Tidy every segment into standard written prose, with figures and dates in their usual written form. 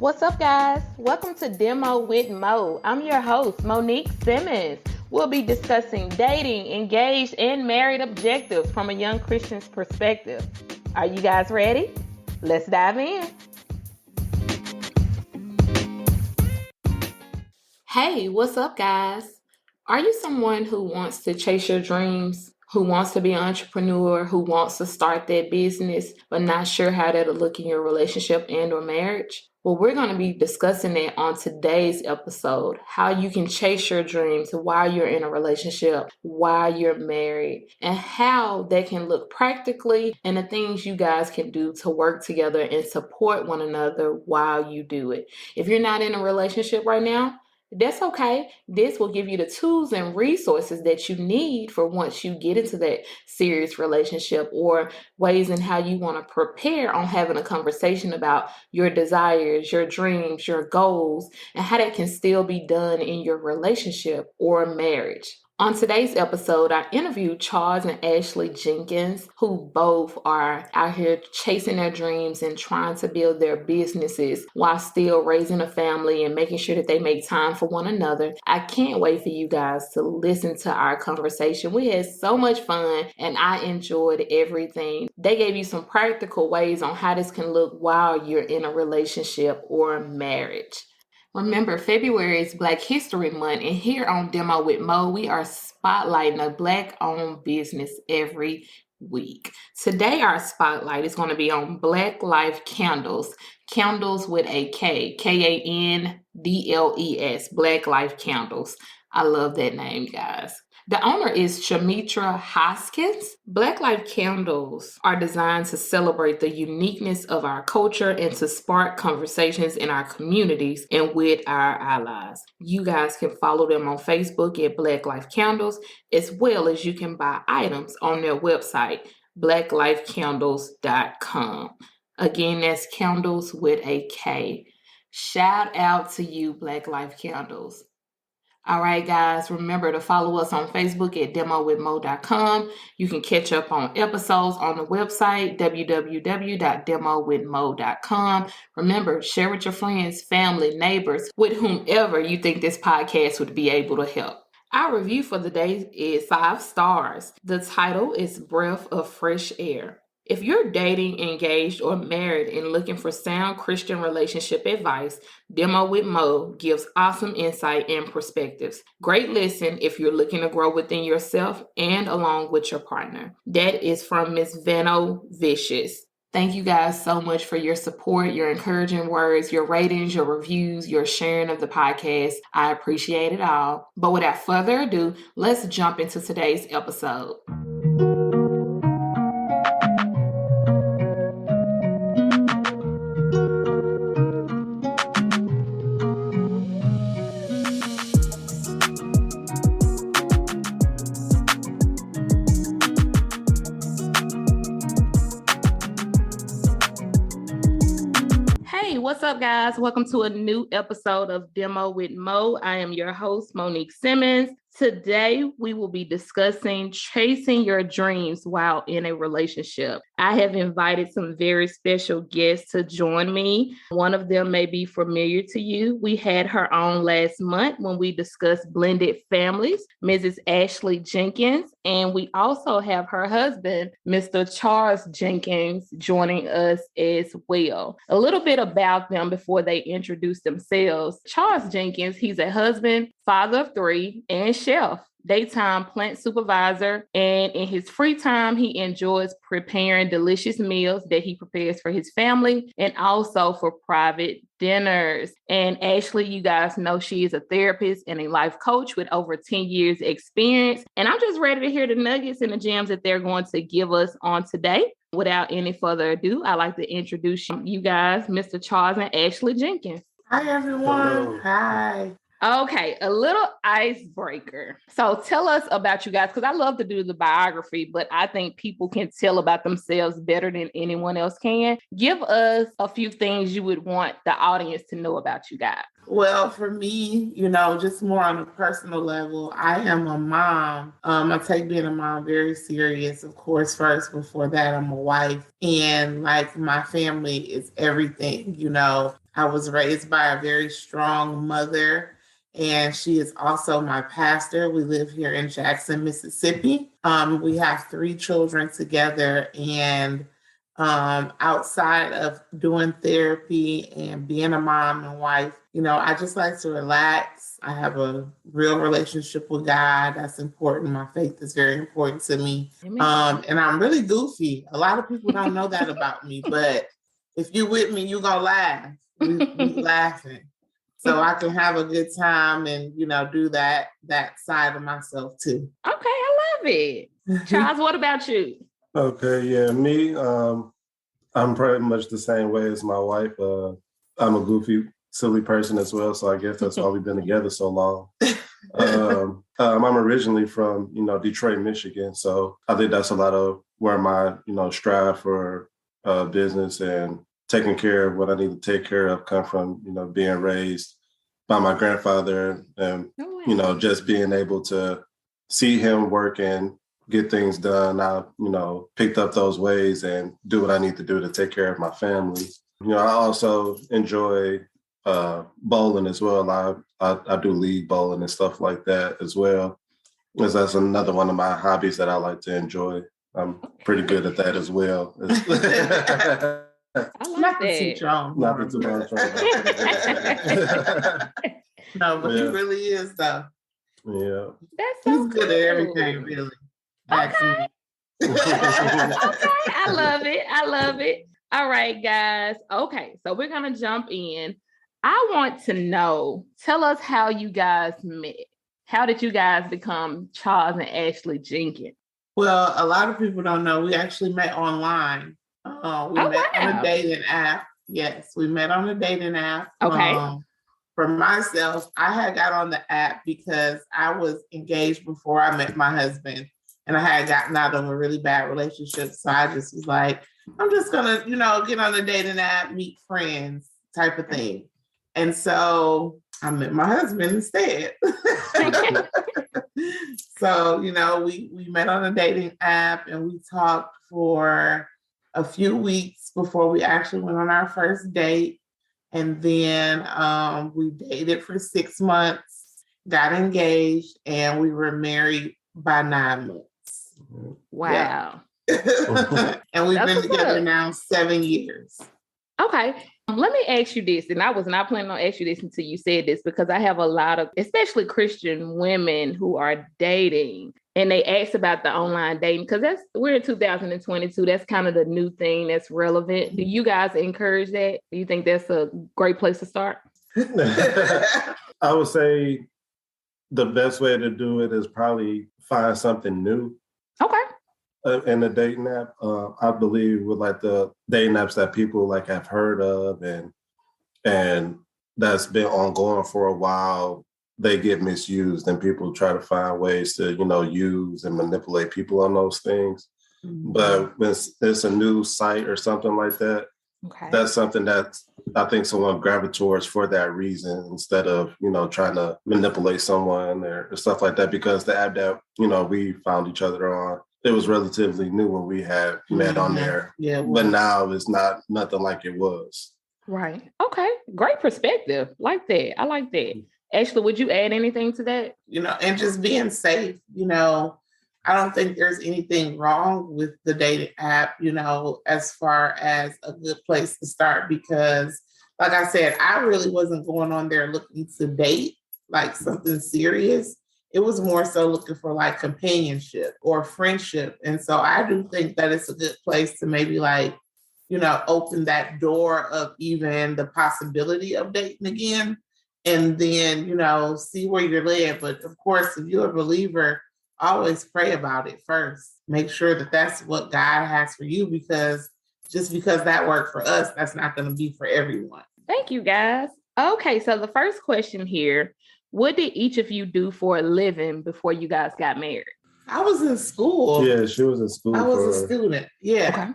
What's up, guys? Welcome to Demo with Mo. I'm your host, Monique Simmons. We'll be discussing dating, engaged, and married objectives from a young Christian's perspective. Are you guys ready? Let's dive in. Hey, what's up, guys? Are you someone who wants to chase your dreams, who wants to be an entrepreneur, who wants to start that business, but not sure how that'll look in your relationship and or marriage? Well, we're going to be discussing that on today's episode, how you can chase your dreams while you're in a relationship, while you're married, and how that can look practically and the things you guys can do to work together and support one another while you do it. If you're not in a relationship right now, that's okay. This will give you the tools and resources that you need for once you get into that serious relationship, or ways in how you want to prepare on having a conversation about your desires, your dreams, your goals, and how that can still be done in your relationship or marriage. On today's episode, I interviewed Charles and Ashley Jenkins, who both are out here chasing their dreams and trying to build their businesses while still raising a family and making sure that they make time for one another. I can't wait for you guys to listen to our conversation. We had so much fun and I enjoyed everything. They gave you some practical ways on how this can look while you're in a relationship or marriage. Remember, February is Black History Month, and here on Demo with Mo, we are spotlighting a Black-owned business every week. Today, our spotlight is going to be on Black Life Kandles. Kandles with a K, Kandles, Black Life Kandles. I love that name, guys. The owner is Shamitra Hoskins. Black Life Kandles are designed to celebrate the uniqueness of our culture and to spark conversations in our communities and with our allies. You guys can follow them on Facebook at Black Life Kandles, as well as you can buy items on their website, blacklifekandles.com. Again, that's Kandles with a K. Shout out to you, Black Life Kandles. All right, guys, remember to follow us on Facebook at demowithmo.com. You can catch up on episodes on the website, www.demowithmo.com. Remember, share with your friends, family, neighbors, with whomever you think this podcast would be able to help. Our review for the day is 5 stars. The title is Breath of Fresh Air. If you're dating, engaged, or married and looking for sound Christian relationship advice, Demo with Mo gives awesome insight and perspectives. Great listen if you're looking to grow within yourself and along with your partner. That is from Miss Vano Vicious. Thank you guys so much for your support, your encouraging words, your ratings, your reviews, your sharing of the podcast. I appreciate it all. But without further ado, let's jump into today's episode. What's up, guys? Welcome to a new episode of Demo with Mo. I am your host, Monique Simmons. Today, we will be discussing chasing your dreams while in a relationship. I have invited some very special guests to join me. One of them may be familiar to you. We had her on last month when we discussed blended families, Mrs. Ashley Jenkins. And we also have her husband, Mr. Charles Jenkins, joining us as well. A little bit about them before they introduce themselves. Charles Jenkins, he's a husband, father of 3, and chef, daytime plant supervisor, and in his free time, he enjoys preparing delicious meals that he prepares for his family and also for private dinners. And Ashley, you guys know she is a therapist and a life coach with over 10 years experience. And I'm just ready to hear the nuggets and the gems that they're going to give us on today. Without any further ado, I'd like to introduce you guys, Mr. Charles and Ashley Jenkins. Hi, everyone. Hello. Hi. Okay, a little icebreaker. So tell us about you guys, because I love to do the biography, but I think people can tell about themselves better than anyone else can. Give us a few things you would want the audience to know about you guys. Well, for me, just more on a personal level, I am a mom. I take being a mom very serious. Of course, first, before that, I'm a wife. And like my family is everything, I was raised by a very strong mother, and she is also my pastor. We live here in Jackson, Mississippi. We have three children together, and outside of doing therapy and being a mom and wife, I just like to relax. I have a real relationship with God. That's important. My faith is very important to me. And I'm really goofy. A lot of people don't know that about me, but if you with me, you gonna laugh. We laughing. So I can have a good time and do that side of myself too. Okay, I love it. Charles, what about you? Okay, yeah, me, I'm pretty much the same way as my wife. I'm a goofy, silly person as well, so I guess that's why we've been together so long. I'm originally from, Detroit, Michigan, so I think that's a lot of where my, strive for business and taking care of what I need to take care of come from, being raised by my grandfather and, just being able to see him work and get things done. I, picked up those ways and do what I need to do to take care of my family. I also enjoy bowling as well. I do league bowling and stuff like that as well, because that's another one of my hobbies that I like to enjoy. I'm pretty good at that as well. I like that. Not the too No, but he really is though. Yeah. That's so He's good at everything, really. Okay. Okay, I love it. I love it. All right, guys. Okay, so we're gonna jump in. I want to know, tell us how you guys met. How did you guys become Charles and Ashley Jenkins? Well, a lot of people don't know. We actually met online. We met on a dating app. Yes, we met on a dating app. Okay. For myself, I had got on the app because I was engaged before I met my husband, and I had gotten out of a really bad relationship. So I just was like, I'm just gonna, get on the dating app, meet friends, type of thing. And so I met my husband instead. So, we met on a dating app and we talked for a few weeks before we actually went on our first date. And then we dated for 6 months, got engaged, and we were married by 9 months. Wow. Yeah. And we've been together now 7 years. Okay. Let me ask you this, and I was not planning on asking you this until you said this, because I have a lot of, especially Christian women who are dating, and they ask about the online dating, because we're in 2022. That's kind of the new thing that's relevant. Do you guys encourage that? Do you think that's a great place to start? I would say the best way to do it is probably find something new. Okay. In the dating app, I believe with like the dating apps that people like have heard of and that's been ongoing for a while, they get misused and people try to find ways to, use and manipulate people on those things. Mm-hmm. But when it's a new site or something like that, that's something that I think someone gravitates towards for that reason instead of, trying to manipulate someone or stuff like that, because the app that, we found each other on, it was relatively new when we had met on there. Yeah, but now it's nothing like it was. Right. Okay. Great perspective. Like that. I like that. Ashley, would you add anything to that? And just being safe, I don't think there's anything wrong with the dating app, as far as a good place to start, because like I said, I really wasn't going on there looking to date like something serious. It was more so looking for like companionship or friendship. And so I do think that it's a good place to maybe like, open that door of even the possibility of dating again. And then, see where you're led. But of course, if you're a believer, always pray about it first. Make sure that that's what God has for you, because just because that worked for us, that's not going to be for everyone. Thank you, guys. Okay, so the first question here, what did each of you do for a living before you guys got married? I was in school. Yeah, she was in school. I was a student. Yeah. Okay.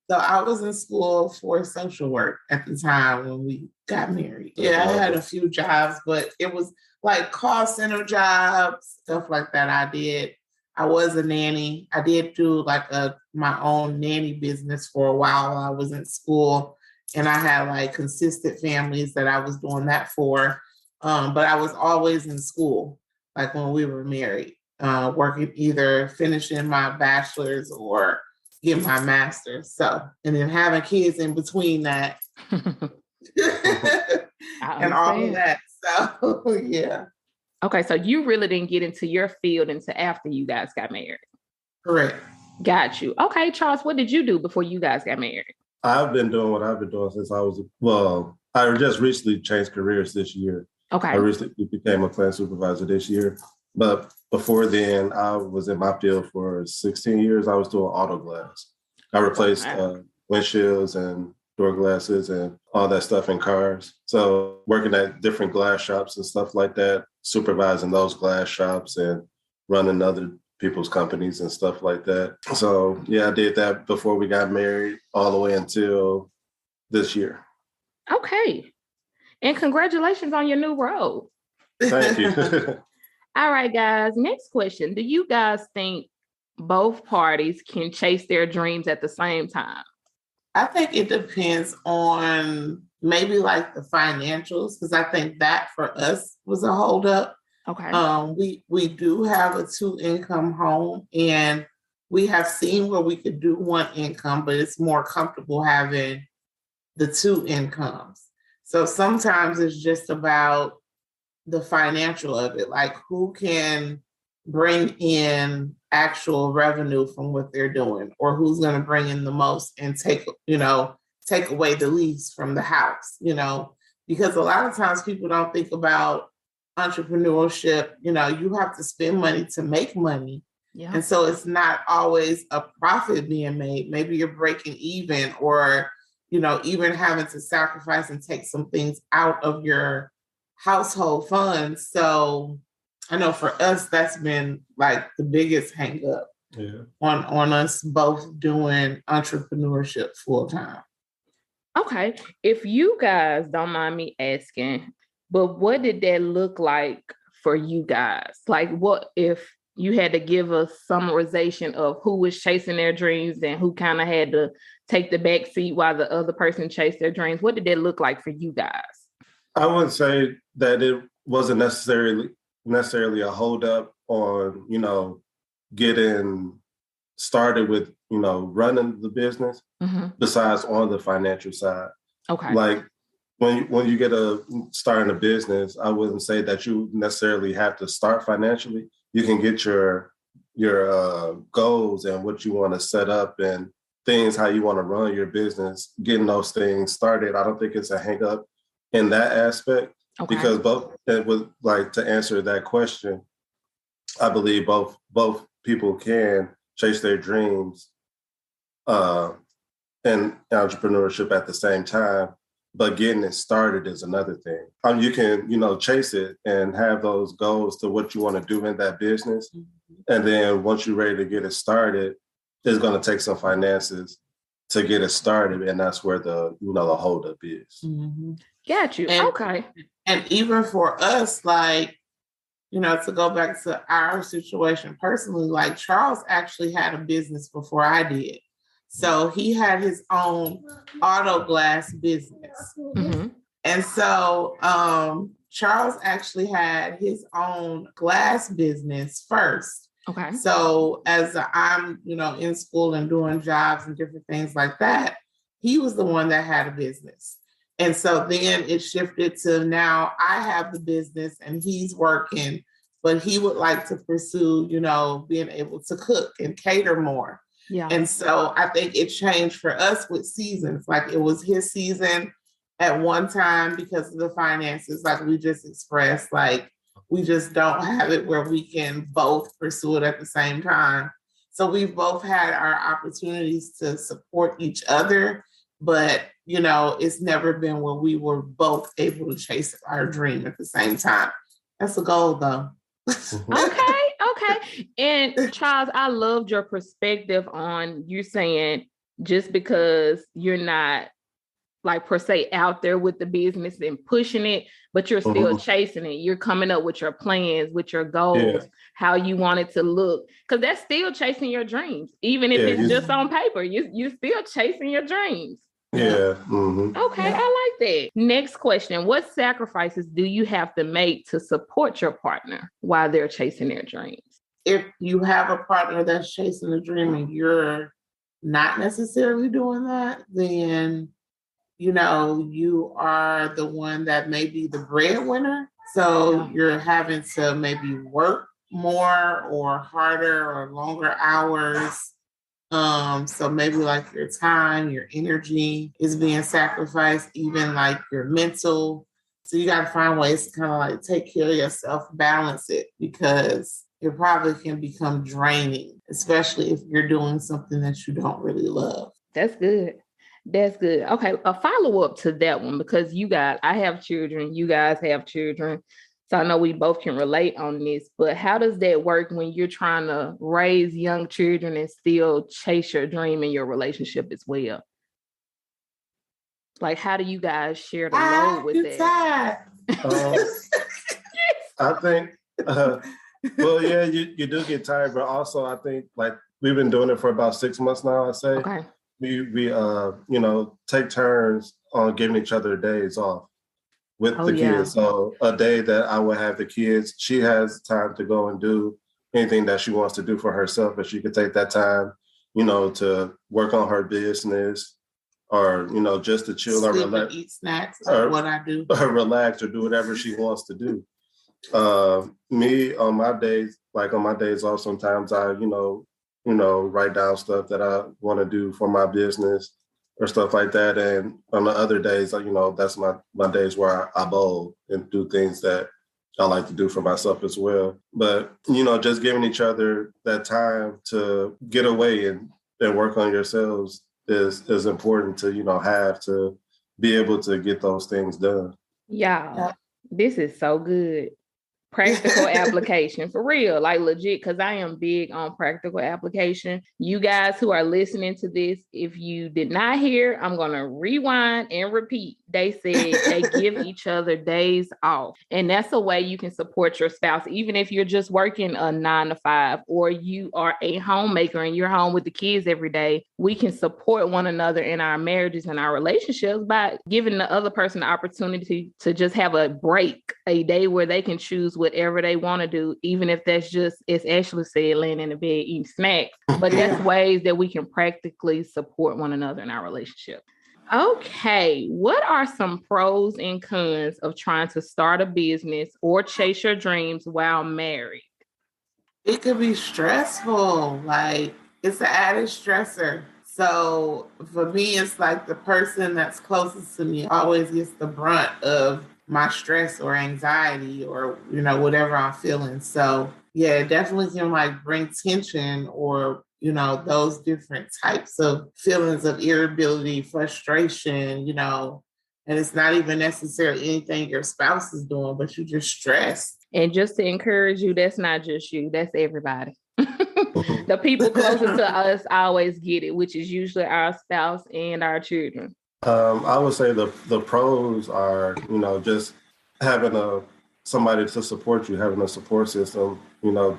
So I was in school for social work at the time when we got married. Yeah, I had a few jobs, but it was like call center jobs, stuff like that I did. I was a nanny. I did do like my own nanny business for a while I was in school. And I had like consistent families that I was doing that for. But I was always in school, like when we were married, working, either finishing my bachelor's or getting my master's. So, and then having kids in between that and all of that. So, yeah. Okay, so you really didn't get into your field until after you guys got married. Correct. Got you. Okay, Charles, what did you do before you guys got married? I've been doing what I've been doing since I just recently changed careers this year. Okay. I recently became a plant supervisor this year. But before then, I was in my field for 16 years. I was doing auto glass. I replaced windshields and door glasses and all that stuff in cars. So working at different glass shops and stuff like that, supervising those glass shops and running other people's companies and stuff like that. So yeah, I did that before we got married all the way until this year. Okay. And congratulations on your new role. Thank you. All right, guys. Next question. Do you guys think both parties can chase their dreams at the same time? I think it depends on maybe like the financials, because I think that for us was a holdup. Okay. We do have a 2-income home, and we have seen where we could do 1 income, but it's more comfortable having the 2 incomes. So sometimes it's just about the financial of it, like who can bring in actual revenue from what they're doing, or who's going to bring in the most and take away the least from the house, because a lot of times people don't think about entrepreneurship. You have to spend money to make money. Yeah. And so it's not always a profit being made. Maybe you're breaking even, or, even having to sacrifice and take some things out of your household funds. So I know for us, that's been like the biggest hang up on us both doing entrepreneurship full time. Okay. If you guys don't mind me asking, but what did that look like for you guys? Like, what if you had to give a summarization of who was chasing their dreams and who kind of had to take the back seat while the other person chased their dreams? What did that look like for you guys? I would say that it wasn't necessarily a holdup on, getting started with, running the business, besides on the financial side. Okay. Like when you get starting a business, I wouldn't say that you necessarily have to start financially. You can get your goals and what you want to set up and things, how you want to run your business, getting those things started. I don't think it's a hang up in that aspect. Okay. Because to answer that question, I believe both people can chase their dreams and entrepreneurship at the same time, but getting it started is another thing. You can, chase it and have those goals to what you want to do in that business. And then once you're ready to get it started, it's going to take some finances to get it started. And that's where the holdup is. Mm-hmm. Got you. Okay. And even for us, like, to go back to our situation personally, like Charles actually had a business before I did. So he had his own auto glass business. Mm-hmm. And so Charles actually had his own glass business first. Okay. So as I'm, in school and doing jobs and different things like that, he was the one that had a business. And so then it shifted to now I have the business and he's working, but he would like to pursue, being able to cook and cater more. Yeah. And so I think it changed for us with seasons. Like it was his season at one time because of the finances, like we just expressed, like we just don't have it where we can both pursue it at the same time. So we've both had our opportunities to support each other, but it's never been where we were both able to chase our dream at the same time. That's the goal though. Okay. And Charles, I loved your perspective on you saying just because you're not like per se out there with the business and pushing it, but you're still chasing it. You're coming up with your plans, with your goals, how you want it to look, because that's still chasing your dreams. Even if it's just on paper, you're still chasing your dreams. Yeah. Mm-hmm. Okay, Yeah. I like that. Next question. What sacrifices do you have to make to support your partner while they're chasing their dreams? If you have a partner that's chasing a dream and you're not necessarily doing that, then you are the one that may be the breadwinner. So Yeah. you're having to maybe work more or harder or longer hours. So maybe like your time, your energy is being sacrificed, even like your mental. So you got to find ways to kind of like take care of yourself, balance it, because it probably can become draining, especially if you're doing something that you don't really love. That's good. That's good. Okay, a follow-up to that one, because I have children, you guys have children. So I know we both can relate on this, but how does that work when you're trying to raise young children and still chase your dream in your relationship as well? Like, how do you guys share the load with It's that? Um, I think, well, yeah, you do get tired, but also I think like we've been doing it for about 6 months now. I say Okay. we take turns on giving each other days off with Oh, the yeah. kids. So a day that I would have the kids, she has time to go and do anything that she wants to do for herself, but she could take that time, to work on her business or, just to chill or sleep and relax eat snacks, like what I do. or relax or do whatever she wants to do. Me on my days, off, sometimes I, write down stuff that I want to do for my business or stuff like that. And on the other days, that's my days where I bowl and do things that I like to do for myself as well. But, just giving each other that time to get away and work on yourselves is important to, have to be able to get those things done. Yeah. This is so good. Practical application for real, like legit, because I am big on practical application. You guys who are listening to this, if you did not hear, I'm going to rewind and repeat. They said they give each other days off. And that's a way you can support your spouse, even if you're just working a 9 to 5 or you are a homemaker and you're home with the kids every day. We can support one another in our marriages and our relationships by giving the other person the opportunity to just have a break, a day where they can choose whatever they want to do, even if that's just, as Ashley said, laying in the bed eating snacks. But that's ways that we can practically support one another in our relationship. Okay, what are some pros and cons of trying to start a business or chase your dreams while married? It could be stressful. Like it's an added stressor. So for me, it's like the person that's closest to me always gets the brunt of my stress or anxiety or, whatever I'm feeling. So yeah, it definitely can like bring tension or, those different types of feelings of irritability, frustration, and it's not even necessarily anything your spouse is doing, but you're just stressed. And just to encourage you, that's not just you, that's everybody. The people closest to us always get it, which is usually our spouse and our children. I would say the pros are, just having somebody to support you, having a support system,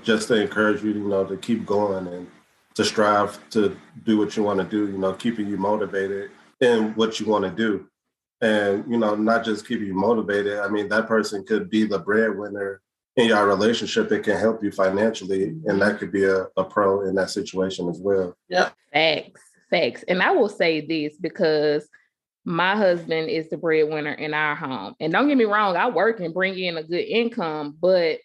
just to encourage you, to keep going and to strive to do what you want to do, keeping you motivated in what you want to do. And, not just keeping you motivated. I mean, that person could be the breadwinner in your relationship. It can help you financially. And that could be a pro in that situation as well. Yep. Facts. And I will say this because my husband is the breadwinner in our home. And don't get me wrong, I work and bring in a good income, but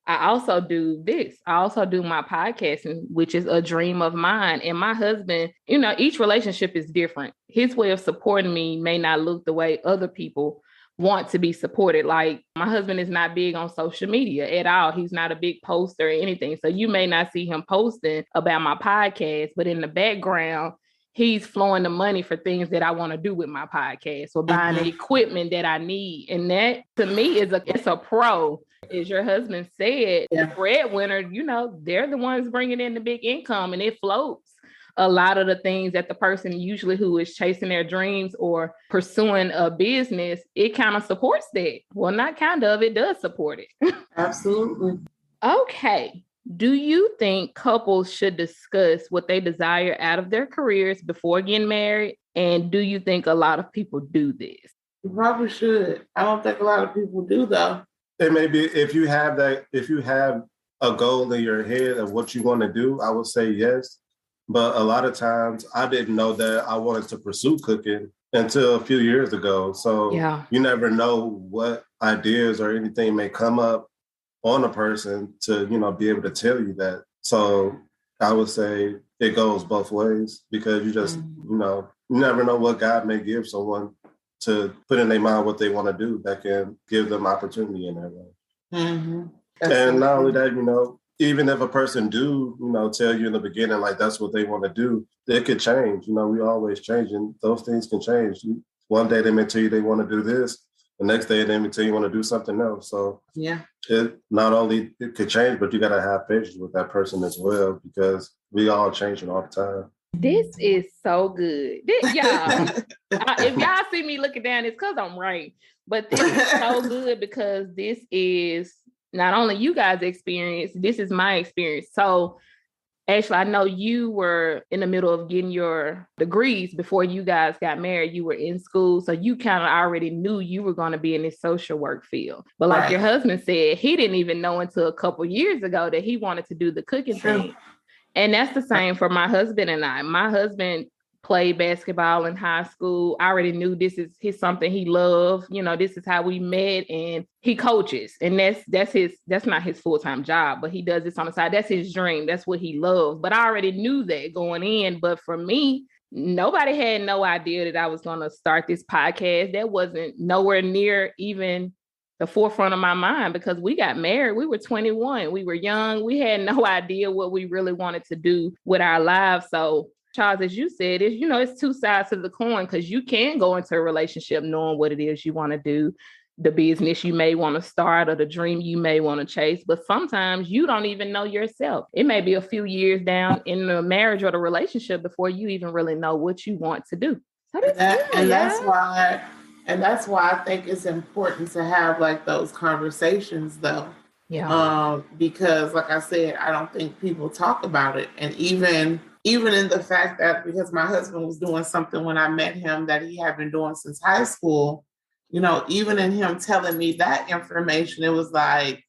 I also do this. I also do my podcasting, which is a dream of mine. And my husband, each relationship is different. His way of supporting me may not look the way other people want to be supported. Like my husband is not big on social media at all. He's not a big poster or anything. So you may not see him posting about my podcast, but in the background, he's flowing the money for things that I want to do with my podcast or buying the equipment that I need. And that to me it's a pro. As your husband said, the breadwinner, they're the ones bringing in the big income and it floats a lot of the things that the person usually who is chasing their dreams or pursuing a business, it kind of supports that. Well, not kind of, it does support it. Absolutely. Okay. Do you think couples should discuss what they desire out of their careers before getting married? And do you think a lot of people do this? You probably should. I don't think a lot of people do though. And maybe if you have a goal in your head of what you want to do, I would say yes. But a lot of times I didn't know that I wanted to pursue cooking until a few years ago. So you never know what ideas or anything may come up on a person to, be able to tell you that. So I would say it goes both ways because you just, you never know what God may give someone to put in their mind what they want to do that can give them opportunity in their life. Mm-hmm. And not only that, even if a person do, tell you in the beginning, like that's what they want to do, it could change. We always change and those things can change. One day they may tell you they want to do this. The next day they may tell you want to do something else. So it not only it could change, but you got to have patience with that person as well because we all changing all the time. This is so good. Y'all, if y'all see me looking down, it's because I'm right. But this is so good because this is not only you guys' experience, this is my experience. So, Ashley, I know you were in the middle of getting your degrees before you guys got married. You were in school, so you kind of already knew you were going to be in this social work field. But like your husband said, he didn't even know until a couple years ago that he wanted to do the cooking thing. And that's the same for my husband and I. My husband played basketball in high school. I already knew this is something he loved. This is how we met, and he coaches. And that's not his full-time job, but he does this on the side. That's his dream. That's what he loves. But I already knew that going in. But for me, nobody had no idea that I was going to start this podcast. That wasn't nowhere near even the forefront of my mind because we got married. We were 21. We were young. We had no idea what we really wanted to do with our lives. So Charles, as you said, it's two sides to the coin because you can go into a relationship knowing what it is you want to do, the business you may want to start or the dream you may want to chase. But sometimes you don't even know yourself. It may be a few years down in the marriage or the relationship before you even really know what you want to do. So that's why I think it's important to have like those conversations though. Yeah. Because like I said, I don't think people talk about it. And even in the fact that because my husband was doing something when I met him that he had been doing since high school, even in him telling me that information, it was like,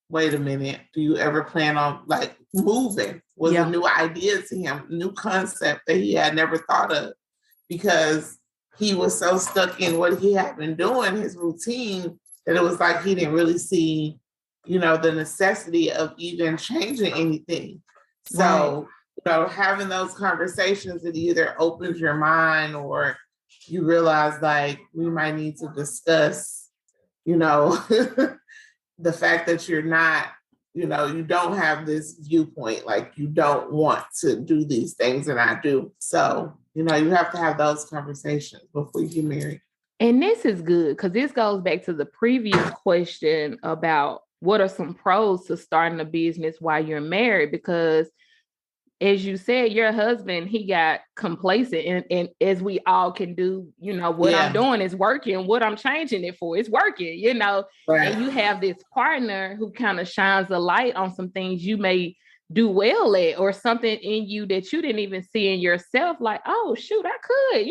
wait a minute, do you ever plan on like moving? Was a new idea to him, new concept that he had never thought of because he was so stuck in what he had been doing, his routine, that it was like he didn't really see, the necessity of even changing anything. So, having those conversations, it either opens your mind or you realize like we might need to discuss, the fact that you're not, you don't have this viewpoint, like you don't want to do these things and I do. So, you have to have those conversations before you get married. And this is good because this goes back to the previous question about what are some pros to starting a business while you're married? Because as you said, your husband, he got complacent and as we all can do, what I'm doing is working. What I'm changing it for is working, and you have this partner who kind of shines a light on some things you may do well at or something in you that you didn't even see in yourself. Like, oh, shoot, I could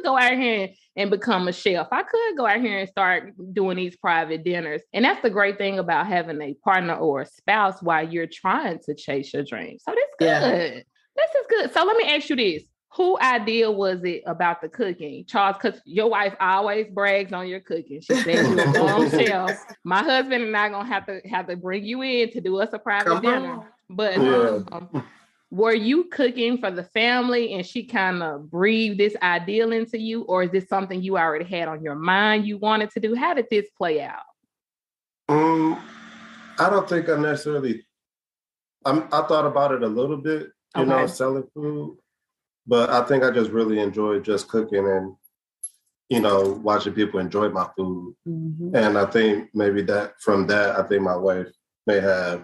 go out here and become a chef. I could go out here and start doing these private dinners. And that's the great thing about having a partner or a spouse while you're trying to chase your dreams. So that's good. This is good. So let me ask you this. Whose idea was it about the cooking? Charles, because your wife always brags on your cooking. She said you're a bomb chef. My husband and I gonna have to bring you in to do us a private dinner. But were you cooking for the family and she kind of breathed this ideal into you? Or is this something you already had on your mind you wanted to do? How did this play out? I don't think I necessarily, I thought about it a little bit, selling food. But I think I just really enjoyed just cooking and, watching people enjoy my food. Mm-hmm. And I think maybe I think my wife may have,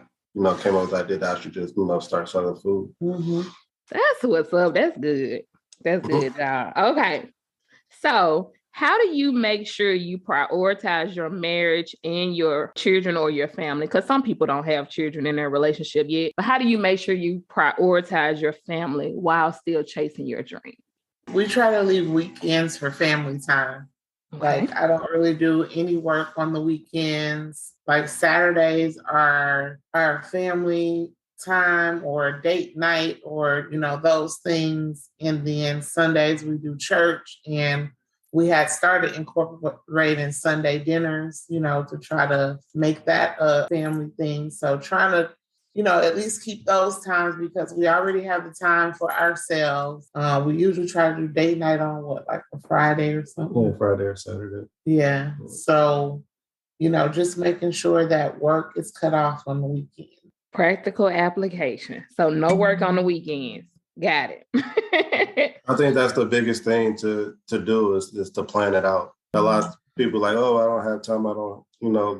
came up with the idea that I should just, start selling food. Mm-hmm. That's what's up. That's good. That's good, y'all. Okay. So how do you make sure you prioritize your marriage and your children or your family? Because some people don't have children in their relationship yet. But how do you make sure you prioritize your family while still chasing your dream? We try to leave weekends for family time. Okay. Like, I don't really do any work on the weekends. Like, Saturdays are our family time or date night or, those things. And then Sundays we do church, and we had started incorporating Sunday dinners, to try to make that a family thing. So trying to, at least keep those times because we already have the time for ourselves. We usually try to do date night on like a Friday or something? Yeah, Friday or Saturday. Yeah. So, just making sure that work is cut off on the weekend. Practical application. So no work on the weekends. Got it. I think that's the biggest thing to do is to plan it out. A lot of people like, oh, I don't have time.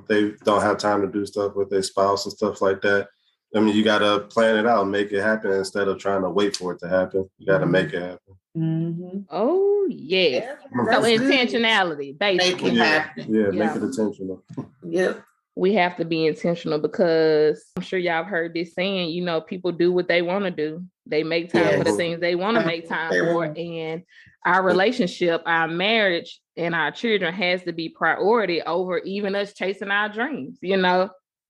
They don't have time to do stuff with their spouse and stuff like that. I mean, you got to plan it out, make it happen instead of trying to wait for it to happen. You got to make it happen. Mm-hmm. Oh, yes. Yeah, so intentionality, basically. Make it happen. Yeah, make it intentional. Yep. We have to be intentional because I'm sure y'all have heard this saying, people do what they want to do. They make time for the things they want to make time for. And our relationship, our marriage, and our children has to be priority over even us chasing our dreams,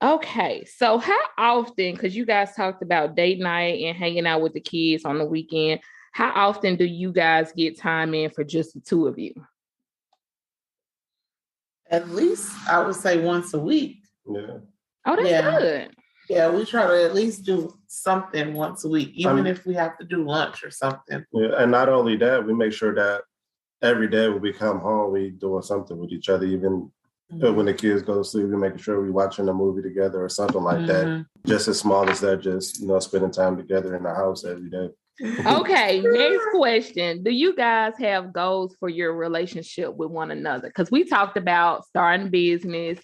Okay, so how often, because you guys talked about date night and hanging out with the kids on the weekend, how often do you guys get time in for just the two of you? At least I would say once a week. Yeah. Oh, that's good. Yeah, we try to at least do something once a week, even if we have to do lunch or something. Yeah, and not only that, we make sure that every day when we come home, we doing something with each other, even when the kids go to sleep, we're making sure we're watching a movie together or something like that. Just as small as that, just, spending time together in the house every day. Okay, next question. Do you guys have goals for your relationship with one another? Because we talked about starting business,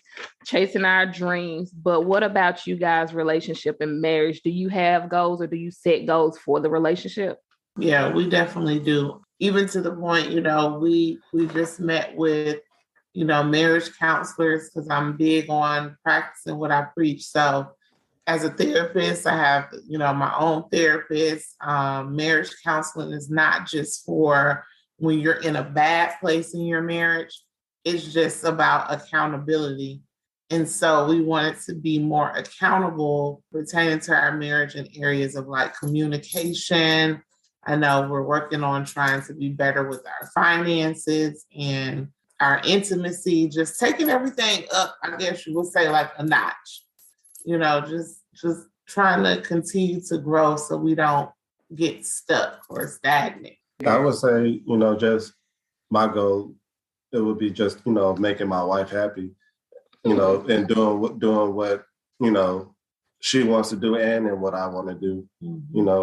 chasing our dreams, but what about you guys' relationship and marriage? Do you have goals or do you set goals for the relationship? Yeah, we definitely do. Even to the point, we just met with marriage counselors because I'm big on practicing what I preach. So as a therapist, I have, my own therapist. Marriage counseling is not just for when you're in a bad place in your marriage. It's just about accountability. And so we wanted to be more accountable pertaining to our marriage in areas of like communication. I know we're working on trying to be better with our finances and our intimacy, just taking everything up, I guess you would say, like a notch, just trying to continue to grow so we don't get stuck or stagnant. I would say, just my goal, it would be just, making my wife happy, and doing what, she wants to do and what I want to do,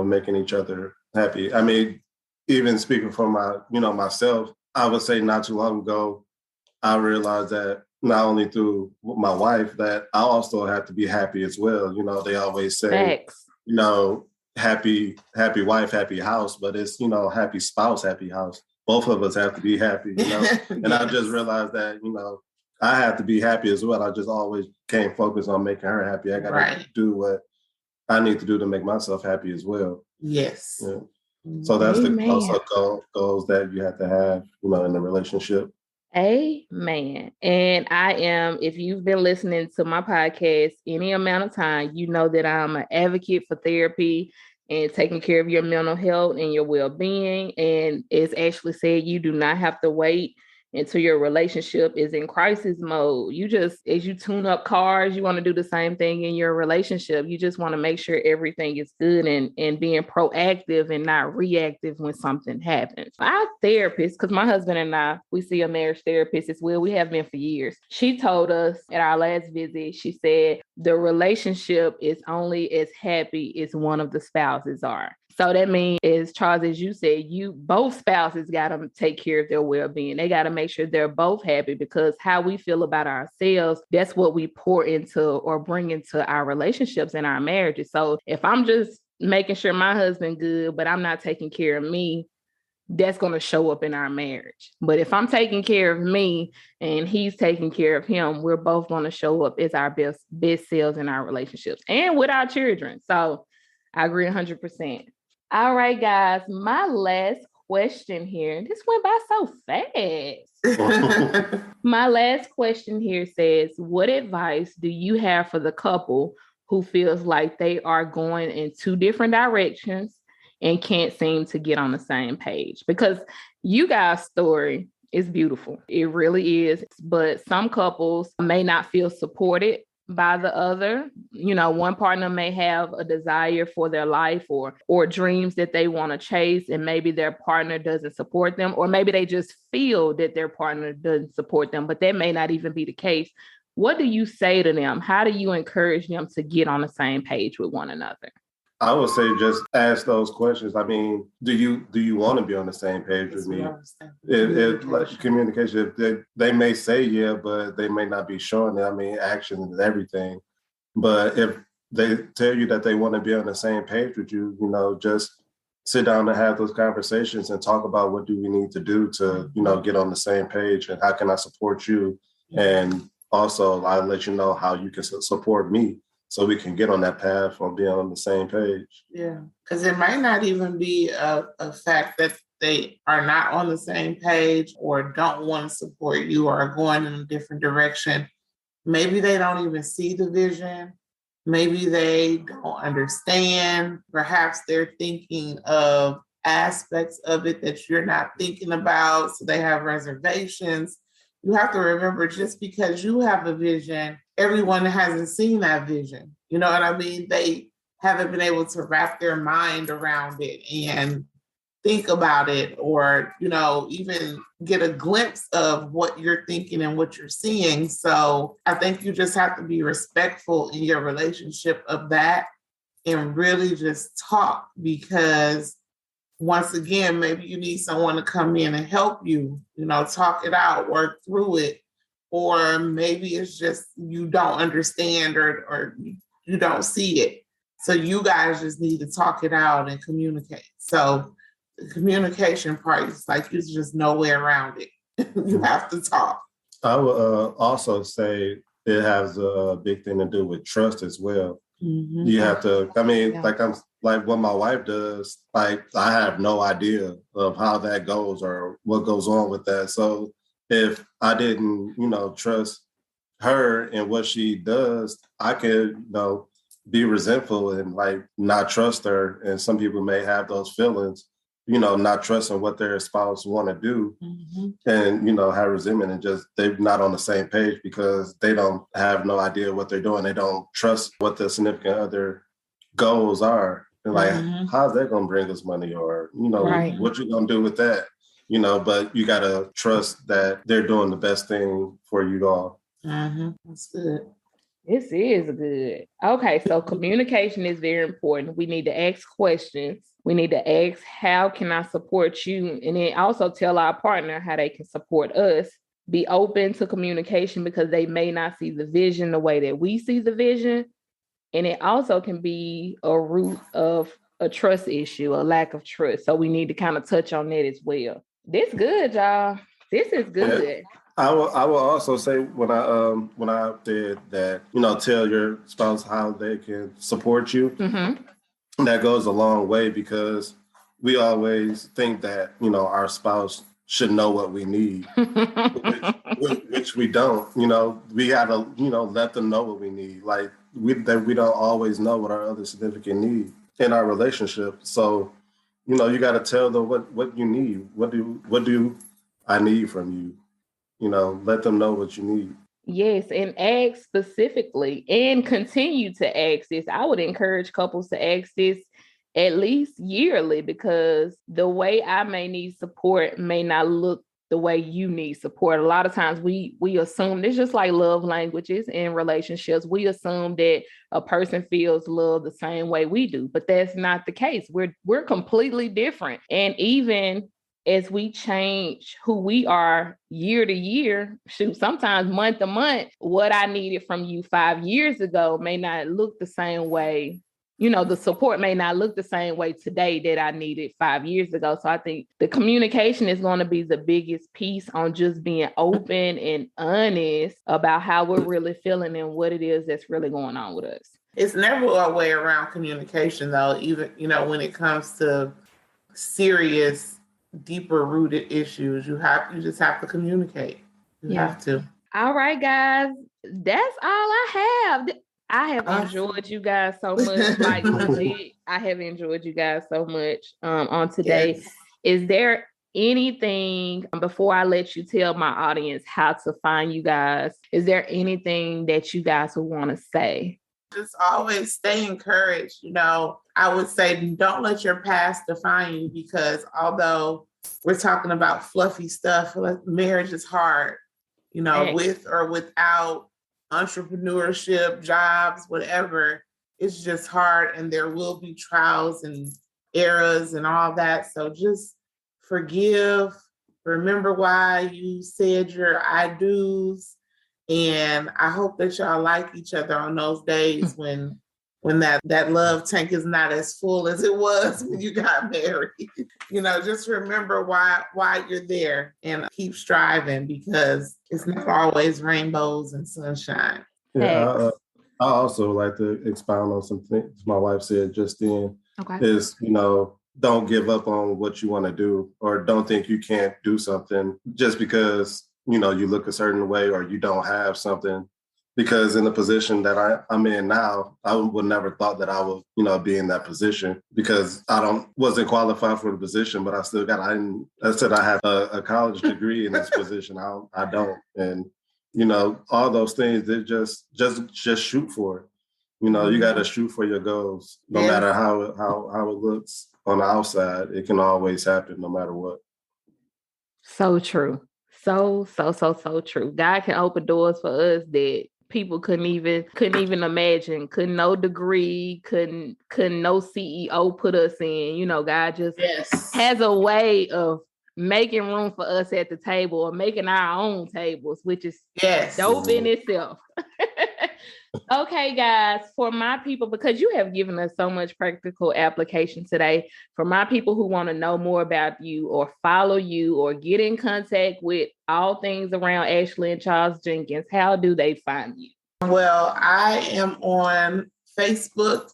making each other happy. I mean, even speaking for myself, I would say not too long ago, I realized that not only through my wife, that I also have to be happy as well. They always say, happy wife, happy house, but it's, happy spouse, happy house. Both of us have to be happy, And I just realized that, I have to be happy as well. I just always can't focus on making her happy. I got to do what I need to do to make myself happy as well. Yes. Yeah. So that's also goals that you have to have, in the relationship. Amen. And I am, if you've been listening to my podcast any amount of time, you know that I'm an advocate for therapy and taking care of your mental health and your well-being. And as Ashley said, you do not have to wait until your relationship is in crisis mode. You just, as you tune up cars, you want to do the same thing in your relationship. You just want to make sure everything is good and being proactive and not reactive when something happens. Our therapist, because my husband and I, we see a marriage therapist as well. We have been for years. She told us at our last visit, she said, the relationship is only as happy as one of the spouses are. So that means, as Charles, as you said, both spouses got to take care of their well-being. They got to make sure they're both happy, because how we feel about ourselves, that's what we pour into or bring into our relationships and our marriages. So if I'm just making sure my husband good, but I'm not taking care of me, that's going to show up in our marriage. But if I'm taking care of me and he's taking care of him, we're both going to show up as our best selves in our relationships and with our children. So I agree 100%. All right, guys, my last question here. This went by so fast. My last question here says, what advice do you have for the couple who feels like they are going in two different directions and can't seem to get on the same page? Because you guys' story is beautiful. It really is. But some couples may not feel supported by the other. One partner may have a desire for their life or dreams that they want to chase, and maybe their partner doesn't support them, or maybe they just feel that their partner doesn't support them, but that may not even be the case. What do you say to them? How do you encourage them to get on the same page with one another? I would say just ask those questions. I mean, do you want to be on the same page with me? Like communication. They may say yeah, but they may not be showing it. I mean, action is everything. But if they tell you that they want to be on the same page with you, just sit down and have those conversations and talk about what do we need to do to, get on the same page, and how can I support you? And also, I'll let you know how you can support me, so we can get on that path on being on the same page. Yeah, because it might not even be a fact that they are not on the same page or don't want to support you or are going in a different direction. Maybe they don't even see the vision. Maybe they don't understand. Perhaps they're thinking of aspects of it that you're not thinking about, so they have reservations. You have to remember, just because you have a vision, everyone hasn't seen that vision. You know what I mean? They haven't been able to wrap their mind around it and think about it, or, even get a glimpse of what you're thinking and what you're seeing. So I think you just have to be respectful in your relationship of that and really just talk, because once again, maybe you need someone to come in and help you, talk it out, work through it. Or maybe it's just you don't understand or you don't see it. So you guys just need to talk it out and communicate. So the communication part is like, there's just no way around it. You have to talk. I would also say it has a big thing to do with trust as well. Mm-hmm. You have to, like what my wife does, like I have no idea of how that goes or what goes on with that. So if I didn't, trust her and what she does, I could, be resentful and like not trust her. And some people may have those feelings, not trusting what their spouse want to do, mm-hmm. and, have resentment, and just they're not on the same page because they don't have no idea what they're doing. They don't trust what the significant other goals are. And like, mm-hmm. how's that going to bring us money? Or, right. What you going to do with that? But you got to trust that they're doing the best thing for you all. Mm-hmm. That's good. This is good. Okay, so communication is very important. We need to ask questions. We need to ask, how can I support you? And then also tell our partner how they can support us. Be open to communication, because they may not see the vision the way that we see the vision. And it also can be a root of a trust issue, a lack of trust. So we need to kind of touch on that as well. This good, y'all. This is good. Yeah. I will also say, when I did that, tell your spouse how they can support you. Mm-hmm. That goes a long way, because we always think that, our spouse should know what we need, which we don't. We got to, let them know what we need. Like we don't always know what our other significant need in our relationship. So, you got to tell them what you need. What do I need from you? Let them know what you need. Yes, and ask specifically, and continue to ask this. I would encourage couples to ask this at least yearly, because the way I may need support may not look the way you need support. A lot of times we assume, it's just like love languages in relationships. We assume that a person feels love the same way we do, but that's not the case. We're completely different. And even as we change who we are year to year, sometimes month to month, what I needed from you 5 years ago may not look the same way. The support may not look the same way today that I needed 5 years ago. So I think the communication is going to be the biggest piece on just being open and honest about how we're really feeling and what it is that's really going on with us. It's never a way around communication, though, even, when it comes to serious deeper rooted issues. You just have to communicate. You have to. All right, guys. That's all I have. I have enjoyed you guys so much. Like legit, I have enjoyed you guys so much on today. Yes. Is there anything before I let you tell my audience how to find you guys? Is there anything that you guys would want to say? Just always stay encouraged. You know, I would say don't let your past define you, because although we're talking about fluffy stuff, like marriage is hard, you know, with or without entrepreneurship, jobs, whatever, it's just hard, and there will be trials and errors and all that. So just forgive, remember why you said your I do's, and I hope that y'all like each other on those days when that love tank is not as full as it was when you got married. You know, just remember why you're there and keep striving, because it's not always rainbows and sunshine. Yeah, I also like to expound on some things my wife said just then. Is, you know, don't give up on what you want to do, or don't think you can't do something just because, you know, you look a certain way or you don't have something. Because in the position that I'm in now, I would never thought that I would, you know, be in that position, because wasn't qualified for the position, but I still I said I have a college degree in this position. I don't. And, you know, all those things, they just shoot for it. You know, you got to shoot for your goals, no matter how it looks on the outside. It can always happen no matter what. So true. So true. God can open doors for us that people couldn't even imagine, couldn't no degree, couldn't no CEO put us in. You know, God just has a way of making room for us at the table, or making our own tables, which is dope in itself. Okay, guys, for my people, because you have given us so much practical application today, for my people who want to know more about you or follow you or get in contact with all things around Ashley and Charles Jenkins, how do they find you? Well, I am on Facebook,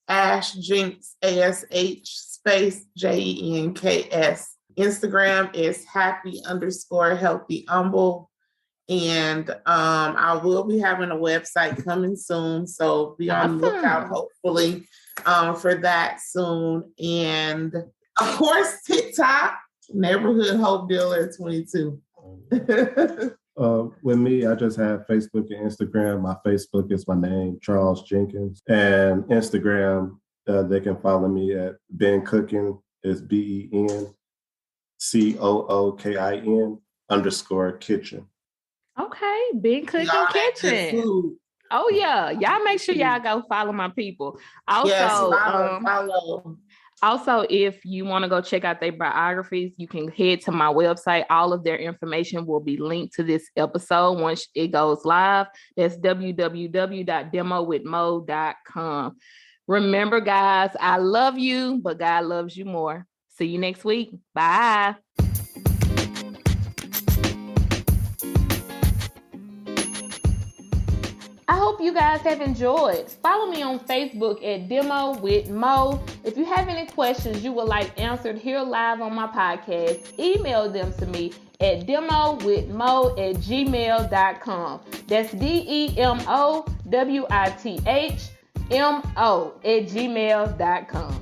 Ash Jenks, ASH space JENKS. Instagram is happy_healthy_humble. And I will be having a website coming soon, so be on the lookout, hopefully, for that soon. And of course, TikTok, Neighborhood Hope Dealer 22. With me, I just have Facebook and Instagram. My Facebook is my name, Charles Jenkins, and Instagram, they can follow me at Ben Cookin. It's BenCookin_kitchen. Okay, Ben Cookin Kitchen. Oh yeah, y'all make sure y'all go follow my people. Also, follow. Also, if you want to go check out their biographies, you can head to my website. All of their information will be linked to this episode once it goes live. That's www.demowithmo.com. Remember, guys, I love you, but God loves you more. See you next week. Bye. I hope you guys have enjoyed. Follow me on Facebook at Demo with Mo. If you have any questions you would like answered here live on my podcast, email them to me at demowithmo@gmail.com. That's DEMOWITHMO@gmail.com.